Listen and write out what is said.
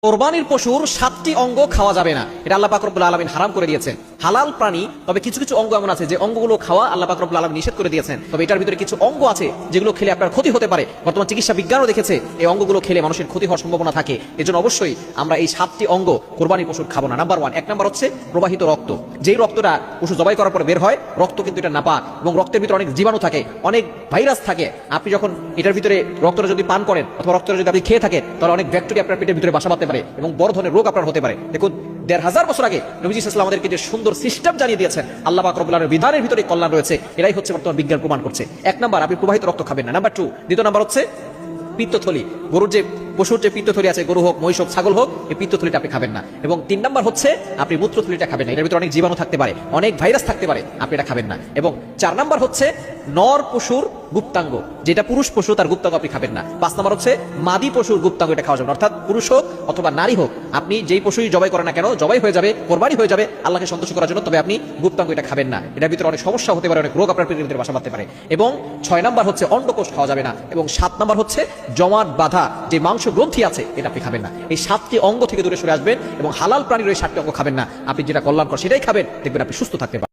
কোরবানির পশুর 7টি অঙ্গ খাওয়া যাবে না, এটা আল্লাহ পাক রব্বুল আলামিন হারাম করে দিয়েছেন। হালাল প্রাণী, তবে কিছু কিছু অঙ্গ এমন আছে যে অঙ্গগুলো খাওয়া আল্লাহ পাক রব্বুল আলামিন নিষেধ করে দিয়েছেন। তবে এটার ভিতরে কিছু অঙ্গ আছে যেগুলো খেলে আপনার ক্ষতি হতে পারে। বর্তমান চিকিৎসা বিজ্ঞানও দেখেছে এই অঙ্গগুলো খেলে মানুষের ক্ষতি হওয়ার সম্ভাবনা থাকে। এজন্য অবশ্যই আমরা এই 7টি অঙ্গ কোরবানির পশুর খাবো না। নাম্বার 1, 1 নাম্বার হচ্ছে প্রবাহিত রক্ত। যেই রক্তটা পশু জবাই করার পরে বের হয়, রক্ত কিন্তু এটা নাপাক এবং রক্তের ভিতরে অনেক জীবাণু থাকে, অনেক ভাইরাস থাকে। আপনি যখন এটার ভিতরে রক্তটা যদি পান করেন অথবা রক্তটা যদি আপনি খেয়ে থাকেন, তাহলে অনেক ব্যাকটেরিয়া আপনার পেটের ভিতরে বাসা বাঁধতে পারে এবং বড় ধরনের রোগ আপনার হতে পারে। দেখুন, 1500 বছর আগে নবীজি সাল্লাল্লাহু আলাইহি ওয়াসাল্লাম আমাদেরকে যে সুন্দর সিস্টেম জানিয়ে দিয়েছেন, আল্লাহ পাক রব্বুল আলামিনের বিধানের ভিতরে কল্যাণ রয়েছে। এটাই হচ্ছে বর্তমান বিজ্ঞান প্রমাণ করছে। 1 নাম্বার, আপনি প্রবাহিত রক্ত খাবেন না। নাম্বার 2, দ্বিতীয় নাম্বার হচ্ছে পিত্তথলি। গরুর যে পশুর যে পিত্তথলি আছে, গরু হোক, মহিষ হোক, ছাগল হোক, এই পিত্তথলিটা আপনি খাবেন না। এবং 3 নাম্বার হচ্ছে আপনি মূত্রথলিটা খাবেন না। এর ভিতরে অনেক জীবাণু থাকতে পারে, অনেক ভাইরাস থাকতে পারে, আপনি এটা খাবেন না। এবং 4 নাম্বার হচ্ছে নর পশুর গুপ্তাঙ্গ, যেটা পুরুষ পশু তার গুপ্তাঙ্গ আপনি খাবেন না। 5 নাম্বার হচ্ছে মাদি পশুর গুপ্তাঙ্গ, এটা খাওয়া যাবে না। অর্থাৎ পুরুষ হোক অথবা নারী হোক, আপনি যেই পশুই জবাই করেন না কেন, জবাই হয়ে যাবে, কোরবানি হয়ে যাবে আল্লাহকে সন্তুষ্ট করার জন্য, তবে আপনি গুপ্তাঙ্গ এটা খাবেন না। এটার ভিতরে অনেক সমস্যা হতে পারে, অনেক রোগ আপনার পেটের ভিতরে বাসা বাঁধতে পারে। এবং 6 নাম্বার হচ্ছে অন্ডকোষ খাওয়া যাবে না। এবং 7 নাম্বার হচ্ছে জমাট বাঁধা যে মাংস গ্রন্থি আছে, এটা আপনি খাবেন না। এই 7টি অঙ্গ থেকে দূরে সরে আসবেন এবং হালাল প্রাণীর ওই 7টি অঙ্গ খাবেন না। আপনি যেটা কল্যাণকর সেটাই খাবেন, দেখবেন আপনি সুস্থ থাকতে পারেন।